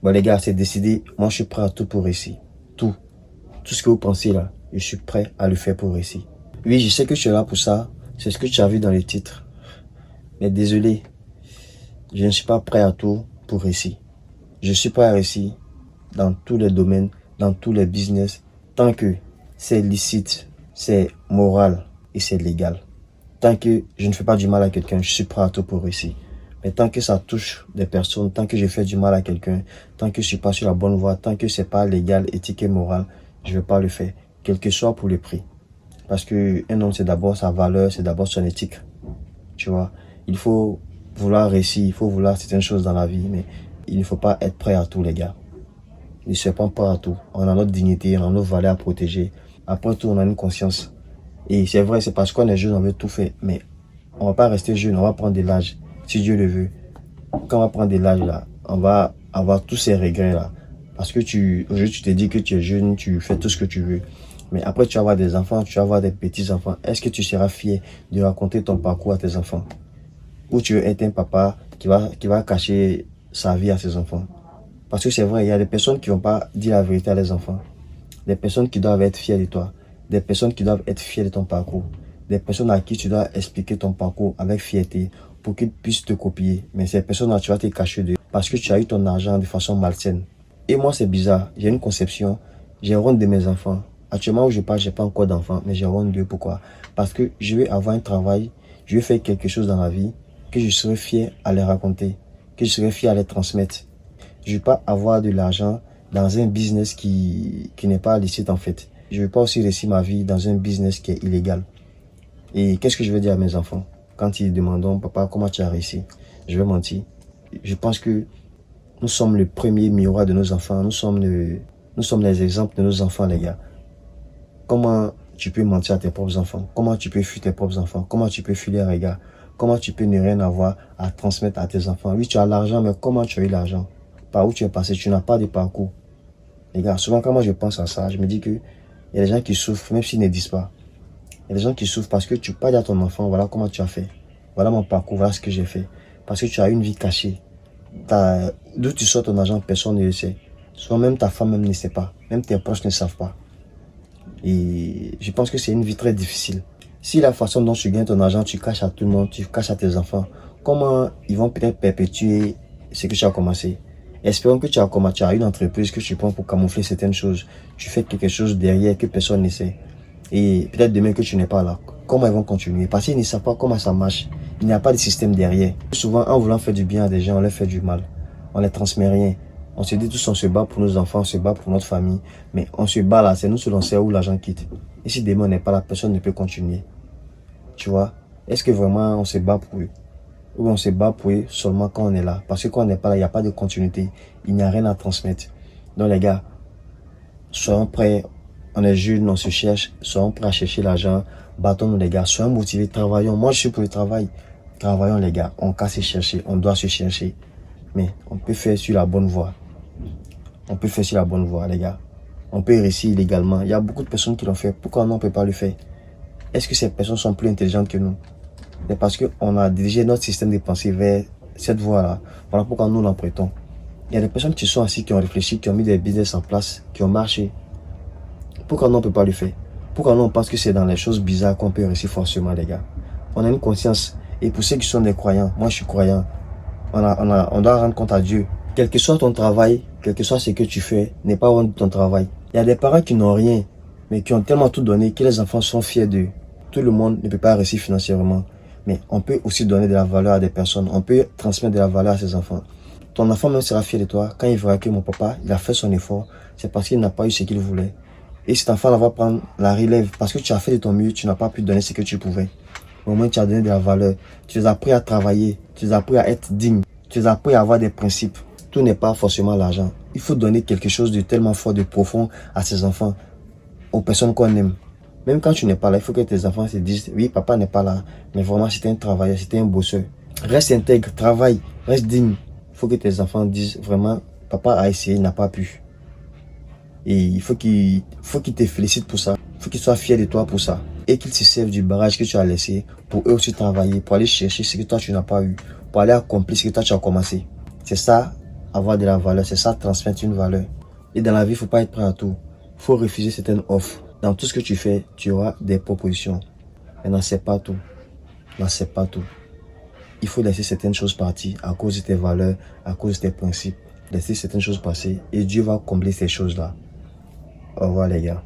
Bon les gars, c'est décidé. Moi, je suis prêt à tout pour réussir. Tout. Tout ce que vous pensez là, je suis prêt à le faire pour réussir. Oui, je sais que tu es là pour ça. C'est ce que tu as vu dans les titres. Mais désolé, je ne suis pas prêt à tout pour réussir. Je suis prêt à réussir dans tous les domaines, dans tous les business, tant que c'est licite, c'est moral et c'est légal. Tant que je ne fais pas du mal à quelqu'un, je suis prêt à tout pour réussir. Mais tant que ça touche des personnes, tant que je fais du mal à quelqu'un, tant que je suis pas sur la bonne voie, tant que c'est pas légal, éthique et moral, je vais pas le faire, quel que soit pour le prix. Parce que un homme, c'est d'abord sa valeur, c'est d'abord son éthique. Tu vois, il faut vouloir réussir, il faut vouloir certaines choses dans la vie, mais il ne faut pas être prêt à tout, les gars. Ne se prend pas à tout. On a notre dignité, on a nos valeurs à protéger. Après tout, on a une conscience. Et c'est vrai, c'est parce qu'on est jeune, on veut tout faire. Mais on va pas rester jeune, on va prendre de l'âge, si Dieu le veut. Quand on va prendre de l'âge, là, on va avoir tous ces regrets, là. Parce que aujourd'hui, tu te dis que tu es jeune, tu fais tout ce que tu veux. Mais après, tu vas avoir des enfants, tu vas avoir des petits-enfants. Est-ce que tu seras fier de raconter ton parcours à tes enfants? Ou tu veux être un papa qui va cacher sa vie à ses enfants? Parce que c'est vrai, il y a des personnes qui ne vont pas dire la vérité à leurs enfants. Des personnes qui doivent être fières de toi. Des personnes qui doivent être fières de ton parcours. Des personnes à qui tu dois expliquer ton parcours avec fierté pour qu'ils puissent te copier. Mais ces personnes-là, tu vas te cacher d'eux parce que tu as eu ton argent de façon malsaine. Et moi, c'est bizarre. J'ai une conception. J'ai honte de mes enfants. Actuellement où je parle, je n'ai pas encore d'enfants, mais j'ai honte d'eux. Pourquoi? Parce que je vais avoir un travail, je vais faire quelque chose dans la vie que je serai fier à les raconter, que je serai fier à les transmettre. Je ne veux pas avoir de l'argent dans un business qui n'est pas licite en fait. Je ne veux pas aussi réussir ma vie dans un business qui est illégal. Et qu'est-ce que je vais dire à mes enfants quand ils demandent papa comment tu as réussi? Je vais mentir. Je pense que nous sommes le premier miroir de nos enfants. Nous sommes les exemples de nos enfants les gars. Comment tu peux mentir à tes propres enfants? Comment tu peux fuir tes propres enfants? Comment tu peux fuir les regards? Comment tu peux ne rien avoir à transmettre à tes enfants? Oui, tu as l'argent, mais comment tu as eu l'argent? Par où tu es passé? Tu n'as pas de parcours. Les gars, souvent quand moi je pense à ça, je me dis que il y a des gens qui souffrent, même s'ils ne disent pas. Il y a des gens qui souffrent parce que tu parles à ton enfant, voilà comment tu as fait. Voilà mon parcours, voilà ce que j'ai fait. Parce que tu as une vie cachée. D'où tu sors ton argent, personne ne le sait. Souvent même ta femme même ne sait pas. Même tes proches ne savent pas. Et je pense que c'est une vie très difficile. Si la façon dont tu gagnes ton argent, tu caches à tout le monde, tu caches à tes enfants, comment ils vont peut-être perpétuer ce que tu as commencé? Espérons que tu as une entreprise que tu prends pour camoufler certaines choses. Tu fais quelque chose derrière que personne ne sait. Et peut-être demain que tu n'es pas là. Comment ils vont continuer? Parce qu'ils ne savent pas comment ça marche. Il n'y a pas de système derrière. Souvent, en voulant faire du bien à des gens, on leur fait du mal. On ne les transmet rien. On se dit tous, on se bat pour nos enfants, on se bat pour notre famille. Mais on se bat là, c'est nous selon sait où l'argent quitte. Et si demain on n'est pas là, personne ne peut continuer. Tu vois? Est-ce que vraiment on se bat pour eux? Ou on se bat pour eux seulement quand on est là? Parce que quand on n'est pas là, il n'y a pas de continuité. Il n'y a rien à transmettre. Donc les gars, soyons prêts. On est jeunes, on se cherche. Soyons prêts à chercher l'argent. Battons-nous les gars. Soyons motivés, travaillons. Moi je suis pour le travail. Travaillons les gars. On casse se chercher. On doit se chercher. Mais on peut faire sur la bonne voie. On peut faire sur la bonne voie les gars. On peut réussir illégalement. Il y a beaucoup de personnes qui l'ont fait. Pourquoi on ne peut pas le faire? Est-ce que ces personnes sont plus intelligentes que nous? C'est parce qu'on a dirigé notre système de pensée vers cette voie-là. Voilà pourquoi nous l'empruntons. Il y a des personnes qui sont assises, qui ont réfléchi, qui ont mis des business en place, qui ont marché. Pourquoi nous on ne peut pas le faire? Pourquoi nous on pense que c'est dans les choses bizarres qu'on peut réussir forcément les gars? On a une conscience. Et pour ceux qui sont des croyants, moi je suis croyant, on doit rendre compte à Dieu. Quel que soit ton travail, quel que soit ce que tu fais, n'est pas honte de ton travail. Il y a des parents qui n'ont rien, mais qui ont tellement tout donné que les enfants sont fiers d'eux. Tout le monde ne peut pas réussir financièrement. Mais on peut aussi donner de la valeur à des personnes. On peut transmettre de la valeur à ses enfants. Ton enfant même sera fier de toi quand il verra que mon papa, il a fait son effort. C'est parce qu'il n'a pas eu ce qu'il voulait. Et cet enfant va prendre la relève parce que tu as fait de ton mieux, tu n'as pas pu donner ce que tu pouvais. Au moins, tu as donné de la valeur. Tu les as appris à travailler. Tu les as appris à être digne. Tu les as appris à avoir des principes. Tout n'est pas forcément l'argent. Il faut donner quelque chose de tellement fort, de profond à ses enfants, aux personnes qu'on aime. Même quand tu n'es pas là, il faut que tes enfants se disent, oui, papa n'est pas là, mais vraiment c'était un travailleur, c'était un bosseur. Reste intègre, travaille, reste digne. Il faut que tes enfants disent, vraiment, papa a essayé, il n'a pas pu. Et il faut qu'ils te félicitent pour ça. Il faut qu'ils soient fiers de toi pour ça. Et qu'ils se servent du barrage que tu as laissé pour eux aussi travailler, pour aller chercher ce que toi tu n'as pas eu, pour aller accomplir ce que toi tu as commencé. C'est ça avoir de la valeur. C'est ça, transmettre une valeur. Et dans la vie, il ne faut pas être prêt à tout. Il faut refuser certaines offres. Dans tout ce que tu fais, tu auras des propositions. Mais n'en sais pas tout. N'en sais pas tout. Il faut laisser certaines choses partir à cause de tes valeurs, à cause de tes principes. Laisser certaines choses passer et Dieu va combler ces choses-là. Au revoir les gars.